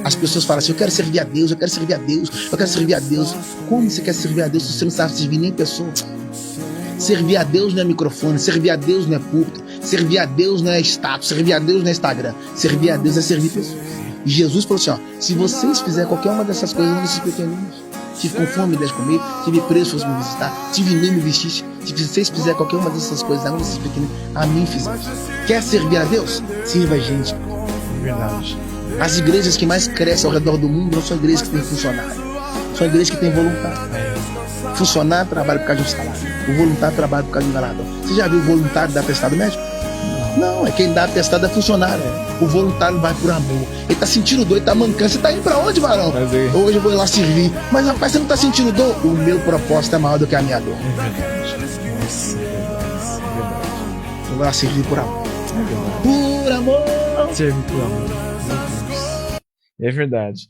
As pessoas falam assim, eu quero servir a Deus, eu quero servir a Deus, eu quero servir a Deus. Como você quer servir a Deus se você não sabe servir nem pessoa? Servir a Deus não é microfone, servir a Deus não é púlpito, servir a Deus não é status, servir a Deus não é Instagram, servir a Deus é servir pessoas. E Jesus falou assim, ó, se vocês fizerem qualquer uma dessas coisas, não vocês pequeninos. Tive com fome, me deste comer, tive preso, fosse me visitar, tive nu, me vestiste. Se vocês fizerem qualquer uma dessas coisas, não vocês pequeninos, a mim fizeram. Quer servir a Deus? Sirva a gente. Verdade. As igrejas que mais crescem ao redor do mundo não são igrejas que têm funcionário, são igrejas que têm voluntário. Funcionário trabalha por causa de um salário, o voluntário trabalha por causa de um galador. Você já viu o voluntário dar atestado médico? Não, é quem dá atestado é funcionário. O voluntário vai por amor. Ele tá sentindo dor, ele tá mancando. Você tá indo pra onde, varão? Hoje eu vou lá servir. Mas rapaz, você não tá sentindo dor? O meu propósito é maior do que a minha dor. É verdade. Nossa, é verdade. Eu vou lá servir por amor. É verdade. Por amor. Servir por amor. Meu Deus. É verdade.